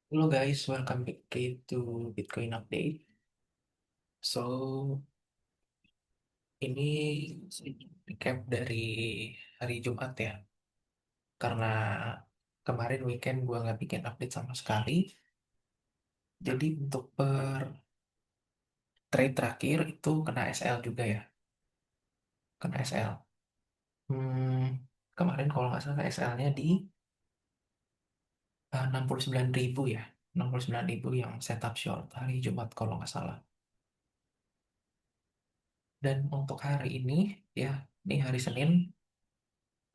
Hello guys, welcome back to Bitcoin Update. So, ini recap dari hari Jumat ya. Karena kemarin weekend gue nggak bikin update sama sekali. Jadi untuk per trade terakhir itu kena SL juga ya. Kena SL. Kemarin kalau nggak salah SL-nya di 69.000 ya. 69.000 yang setup short hari Jumat kalau nggak salah. Dan untuk hari ini ya, ini hari Senin.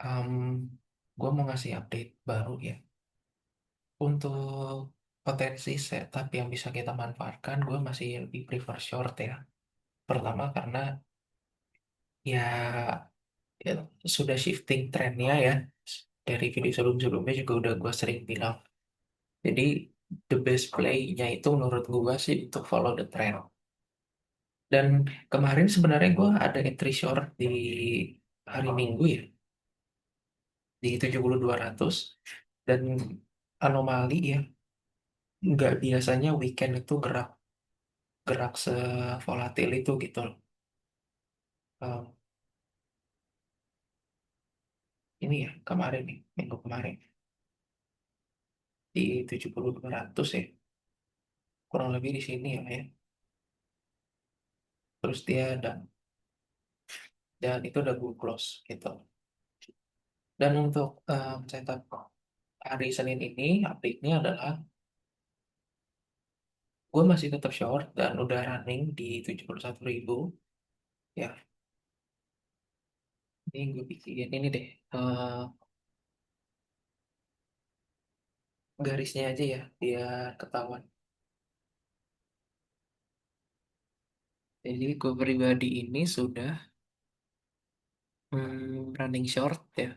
Um, gue mau ngasih update baru ya. Untuk potensi setup yang bisa kita manfaatkan, gue masih lebih prefer short ya. Pertama karena ya sudah shifting trennya ya. Dari video sebelum-sebelumnya juga udah gue sering bilang. Jadi the best play-nya itu menurut gue sih untuk follow the trend. Dan kemarin sebenarnya gue ada entry short di hari Minggu ya, di 7200. Dan anomali ya, nggak biasanya weekend itu gerak gerak sevolatil itu gitu loh. Eh, ini ya kemarin nih, minggu kemarin di 7200 ya, kurang lebih di sini ya. Terus dia dan itu udah gue close gitu. Dan untuk setup hari Senin ini update-nya adalah gue masih tetap short dan udah running di 71.000 ya. Ini gue bikin ini deh, garisnya aja ya biar ketahuan. Jadi gue pribadi ini sudah running short ya,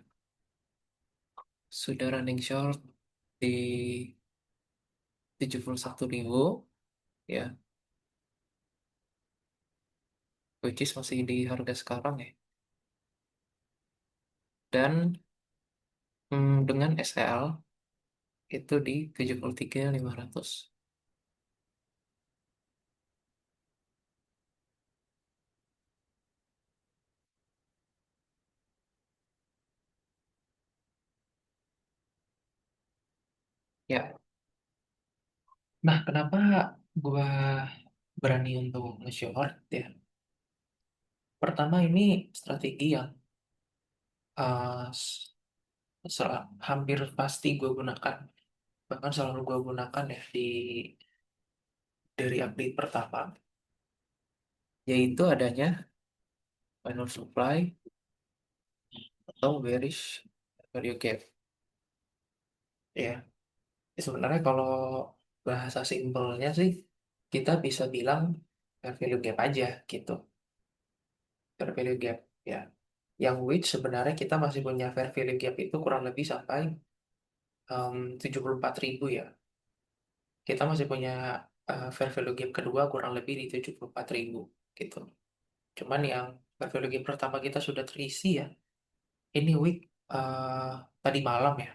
sudah running short di 71.000 ya, which is masih di harga sekarang ya. Dan dengan SL itu di 73.500. Ya, nah kenapa gua berani untuk nge-short ya? Pertama ini strategi yang uh, s- hampir pasti gue gunakan, bahkan selalu gue gunakan ya dari update pertama, yaitu adanya minor supply atau bearish value gap ya. Sebenarnya kalau bahasa simpelnya sih kita bisa bilang fair value gap aja gitu. Fair value gap ya. Yang which sebenarnya kita masih punya fair value gap itu kurang lebih sampai 74.000 ya. Kita masih punya fair value gap kedua kurang lebih di 74.000 gitu. Cuman yang fair value gap pertama kita sudah terisi ya. Ini week eh, tadi malam ya.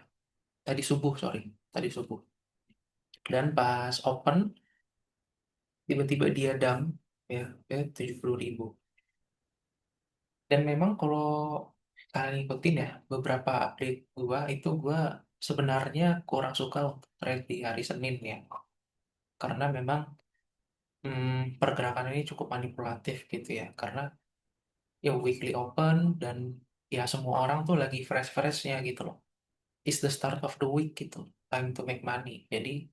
Tadi subuh, sorry. Tadi subuh. Dan pas open tiba-tiba dia dump ya, 70.000. Dan memang kalau kalian ikutin ya beberapa update gua itu gua sebenarnya kurang suka untuk trade di hari Senin ya, karena memang pergerakan ini cukup manipulatif gitu ya, karena ya weekly open dan ya semua orang tuh lagi fresh-freshnya gitu loh. It's the start of the week gitu, time to make money. Jadi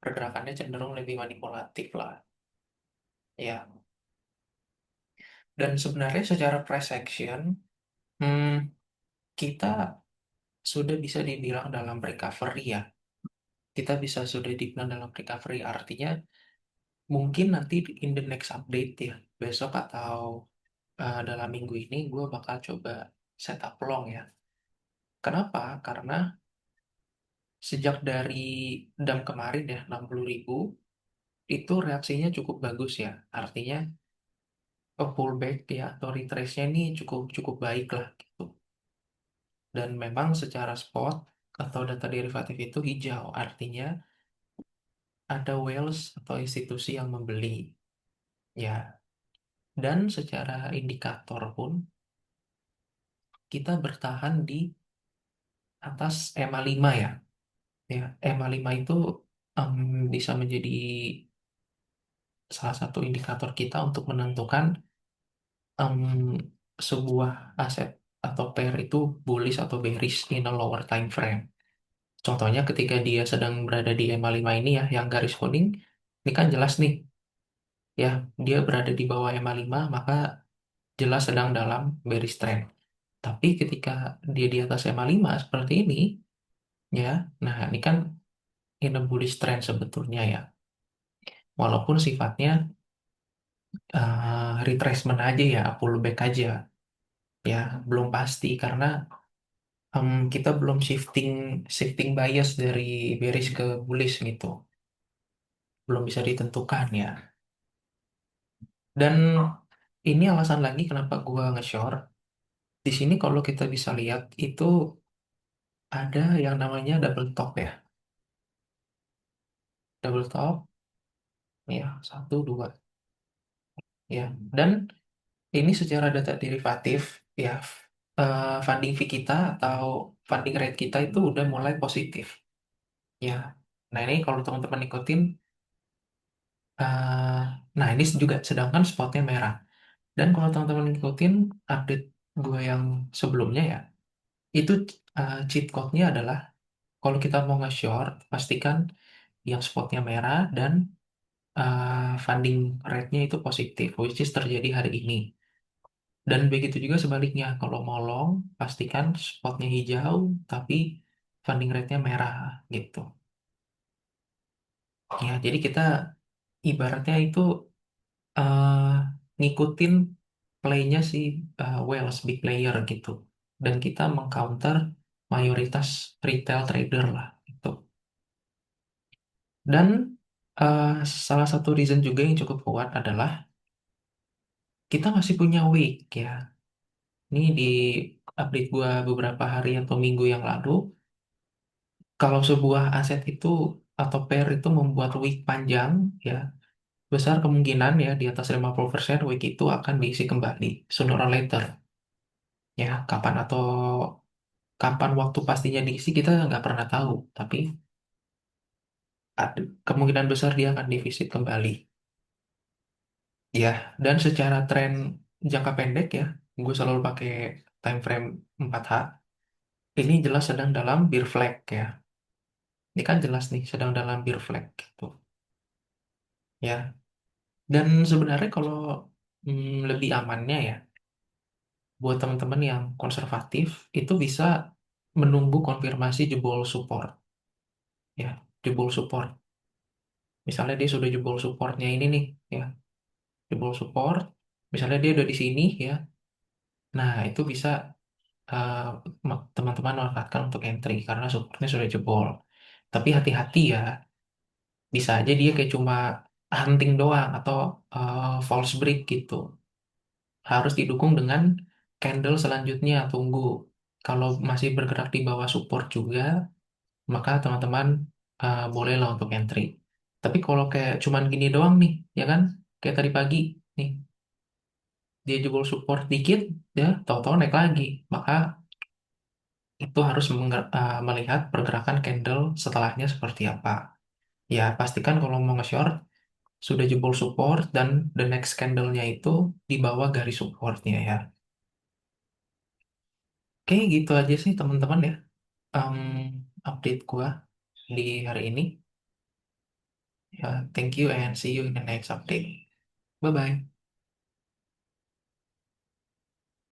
pergerakannya cenderung lebih manipulatif lah ya. Dan sebenarnya secara price action, hmm, kita sudah bisa dibilang dalam recovery ya. Kita bisa sudah dibilang dalam recovery, artinya mungkin nanti in the next update ya, besok atau dalam minggu ini gue bakal coba setup long ya. Kenapa? Karena sejak dari dump kemarin ya 60.000 itu reaksinya cukup bagus ya. Artinya pullback ya atau retrace-nya ini cukup cukup baik lah gitu. Dan memang secara spot atau data derivatif itu hijau, artinya ada whales atau institusi yang membeli, ya. Dan secara indikator pun kita bertahan di atas EMA 5 ya. Ya, EMA 5 itu em, bisa menjadi salah satu indikator kita untuk menentukan em, sebuah aset atau pair itu bullish atau bearish in a lower time frame. Contohnya ketika dia sedang berada di EMA 5 ini ya, yang garis kuning, ini kan jelas nih, ya, dia berada di bawah EMA 5, maka jelas sedang dalam bearish trend. Tapi ketika dia di atas EMA 5 seperti ini, ya, nah ini kan in a bullish trend sebetulnya ya. Walaupun sifatnya retracement aja ya, pullback aja, ya, belum pasti karena kita belum shifting shifting bias dari bearish ke bullish gitu, belum bisa ditentukan ya. Dan ini alasan lagi kenapa gua nge-short. Di sini kalau kita bisa lihat itu ada yang namanya double top ya, double top ya, satu dua ya. Dan ini secara data derivatif ya, funding fee kita atau funding rate kita itu udah mulai positif ya. Nah ini kalau teman-teman ikutin, eh, nah ini juga sedangkan spotnya merah. Dan kalau teman-teman ngikutin update gue yang sebelumnya ya, itu cheat code-nya adalah kalau kita mau nge-short, pastikan yang spotnya merah dan funding rate-nya itu positif, which is terjadi hari ini. Dan begitu juga sebaliknya, kalau mau long, pastikan spotnya hijau, tapi funding rate-nya merah gitu. Ya, jadi kita ibaratnya itu eh, ngikutin play-nya si Wales big player gitu. Dan kita mengcounter mayoritas retail trader lah gitu. Dan eh, salah satu reason juga yang cukup kuat adalah kita masih punya week ya. Ini di update gua beberapa hari atau minggu yang lalu, kalau sebuah aset itu atau pair itu membuat week panjang ya, besar kemungkinan ya di atas 50% week itu akan diisi kembali sooner or later. Ya, kapan waktu pastinya diisi kita nggak pernah tahu, tapi kemungkinan besar dia akan divisit kembali. Ya, dan secara tren jangka pendek ya, gue selalu pakai time frame 4H. Ini jelas sedang dalam bear flag ya. Ini kan jelas nih sedang dalam bear flag gitu. Ya, dan sebenarnya kalau lebih amannya ya, buat teman-teman yang konservatif itu bisa menunggu konfirmasi jebol support ya, jebol support. Misalnya dia sudah jebol supportnya ini nih ya, jebol support. Misalnya dia udah di sini ya. Nah, itu bisa eh, teman-teman manfaatkan untuk entry karena supportnya sudah jebol. Tapi hati-hati ya, bisa aja dia kayak cuma hunting doang atau false break gitu. Harus didukung dengan candle selanjutnya, tunggu. Kalau masih bergerak di bawah support juga, maka teman-teman bolehlah untuk entry. Tapi kalau kayak cuman gini doang nih, ya kan? Kayak tadi pagi, nih, dia jebol support dikit, ya, tahu-tahu naik lagi. Maka itu harus melihat pergerakan candle setelahnya seperti apa. Ya, pastikan kalau mau nge-short, sudah jebol support dan the next candle-nya itu di bawah garis supportnya ya. Oke, gitu aja sih teman-teman ya. Em, Update gua di hari ini. Ya, thank you and see you in the next update. Bye-bye.